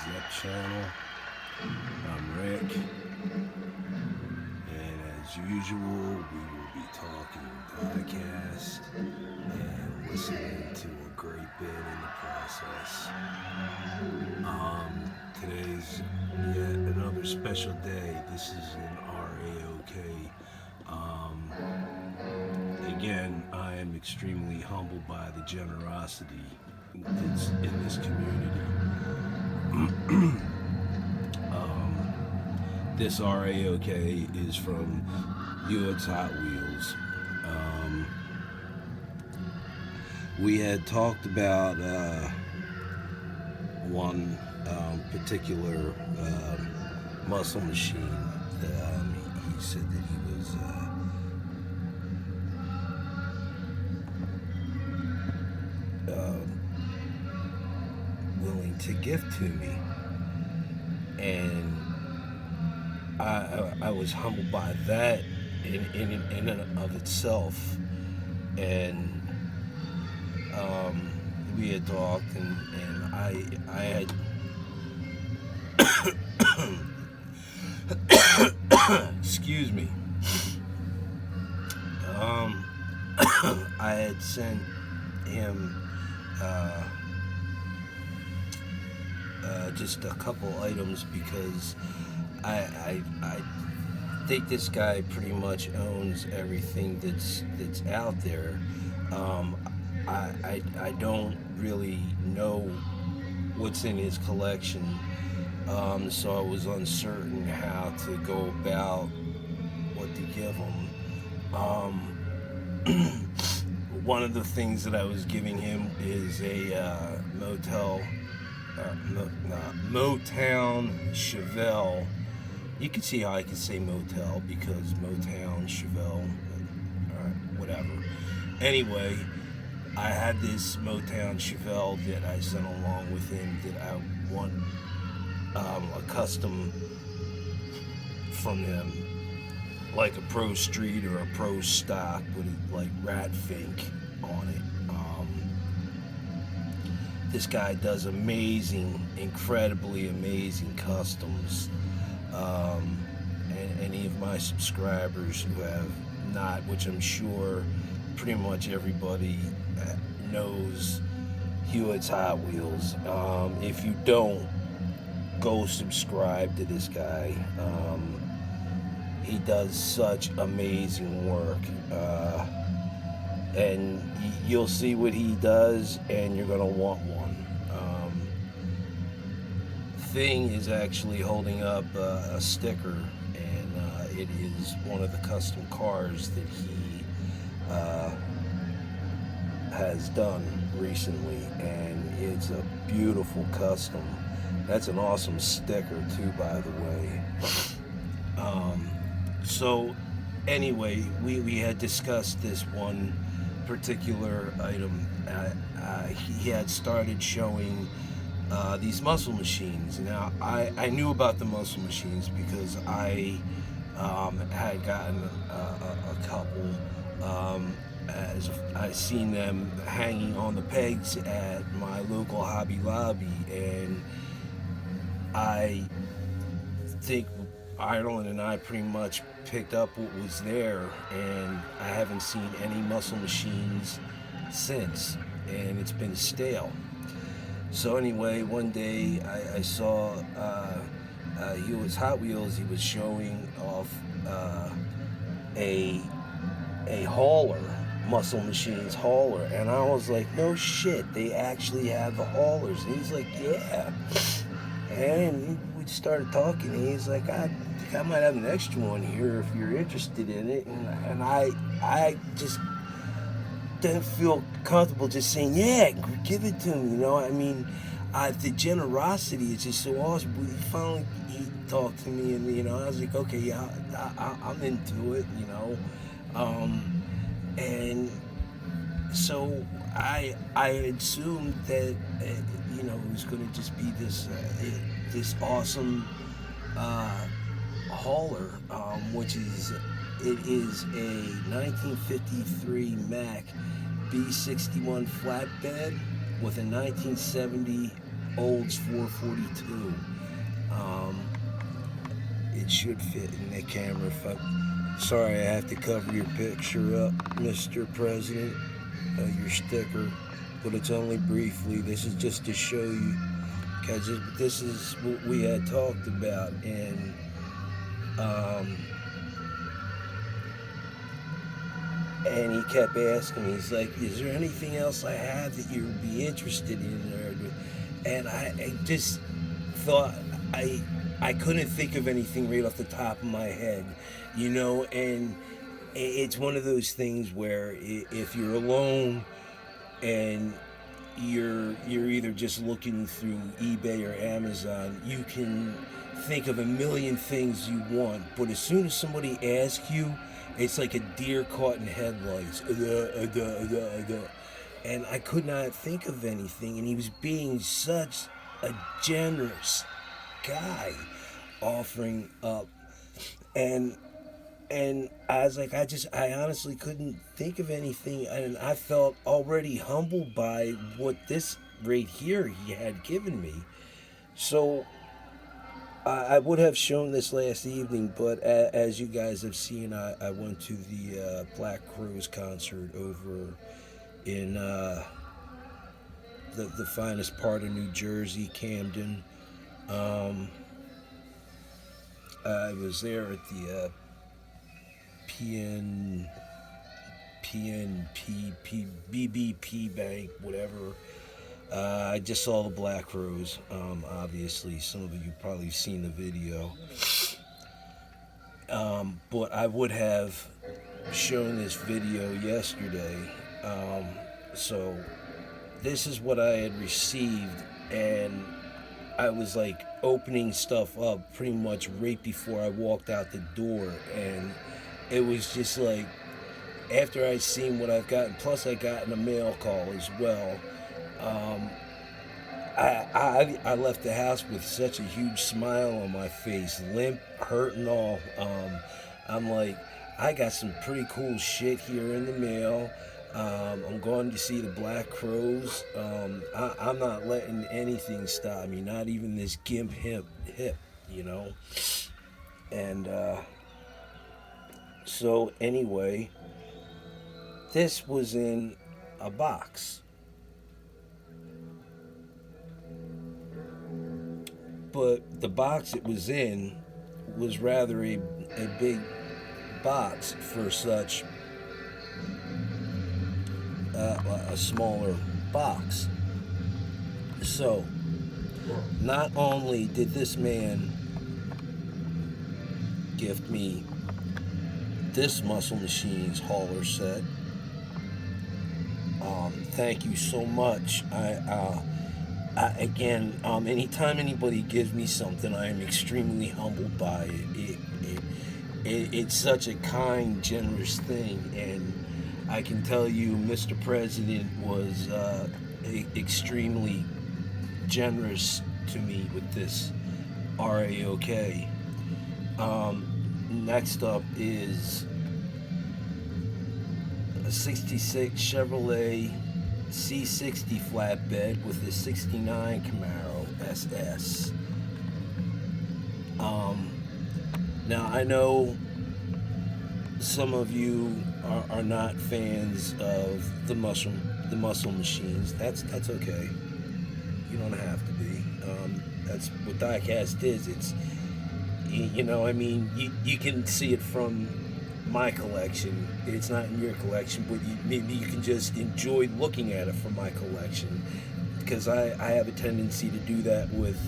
Zep channel. I'm Rick, and as usual, we will be talking podcast and listening to a great bit in the process. Today's yet another special day. This is an RAOK. Again, I am extremely humbled by the generosity that's in this community. This RAOK is from Hewittzhotwheels. We had talked about one particular muscle machine that he said that he was willing to give to me, and I was humbled by that in and of itself, and we had talked, and I had excuse me, I had sent him just a couple items because I think this guy pretty much owns everything that's out there. I don't really know what's in his collection, so I was uncertain how to go about what to give him. One of the things that I was giving him is a Motown Chevelle. You can see how I can say motel because Motown Chevelle, whatever. Anyway, I had this Motown Chevelle that I sent along with him that I want a custom from him, like a Pro Street or a Pro Stock with like rat fink on it. This guy does amazing, incredibly amazing customs. And any of my subscribers who have not, which I'm sure pretty much everybody knows Hewittzhotwheels. If you don't, go subscribe to this guy. He does such amazing work, and you'll see what he does, and you're gonna want one. Thing is actually holding up a sticker, and it is one of the custom cars that he has done recently, and it's a beautiful custom. That's an awesome sticker too, by the way. So anyway, we had discussed this one particular item. He had started showing these muscle machines. Now, I knew about the muscle machines because I had gotten a couple. As I seen them hanging on the pegs at my local Hobby Lobby, and I think Ireland and I pretty much picked up what was there, and I haven't seen any muscle machines since, and it's been stale. So anyway, one day I saw Hewittzhotwheels. He was showing off a hauler, muscle machines hauler, and I was like, no shit, they actually have the haulers. And he's like, yeah. And we started talking, and he's like, I think I might have an extra one here if you're interested in it. And I just didn't feel comfortable just saying, yeah, give it to me, you know. I mean, the generosity is just so awesome. He talked to me, and, you know, I was like, okay, yeah, I'm into it, you know. And so I assumed that, you know, it was going to just be this awesome hauler, which is a 1953 Mack B61 flatbed with a 1970 Olds 442. It should fit in the camera. Sorry, I have to cover your picture up, Mr. President, your sticker, but it's only briefly. This is just to show you, because this is what we had talked about, and he kept asking me, he's like, is there anything else I have that you would be interested in? And I just thought I couldn't think of anything right off the top of my head, you know, and it's one of those things where if you're alone and you're either just looking through eBay or Amazon, you can think of a million things you want, but as soon as somebody asks you, it's like a deer caught in headlights. And I could not think of anything, and he was being such a generous guy, offering up, and I was like, I honestly couldn't think of anything, and I felt already humbled by what this right here he had given me. So I would have shown this last evening, but as you guys have seen, I went to the Black Crowes concert over in the finest part of New Jersey, Camden. I was there at the BBP Bank, whatever. I just saw the Black Crowes. Obviously, some of you probably seen the video. But I would have shown this video yesterday. So this is what I had received, and I was like opening stuff up pretty much right before I walked out the door, and it was just like, after I seen what I've gotten, plus I got a mail call as well. I left the house with such a huge smile on my face, limp, hurt and all. I'm like, I got some pretty cool shit here in the mail. I'm going to see the Black Crowes. I'm not letting anything stop me, not even this gimp hip, you know. And so anyway, this was in a box. But the box it was in was rather a big box for such a smaller box. So, not only did this man gift me this Muscle Machines hauler set, thank you so much. Again, anytime anybody gives me something, I am extremely humbled by it. It's such a kind, generous thing, and I can tell you, Mr. President was extremely generous to me with this RAOK. Next up is a 66 Chevrolet C60 flatbed with a 69 Camaro SS. Now I know some of you are not fans of the muscle machines. That's okay. You don't have to be. That's what diecast is. It's, you know, I mean, you can see it from my collection. It's not in your collection, but maybe you can just enjoy looking at it from my collection, because I have a tendency to do that with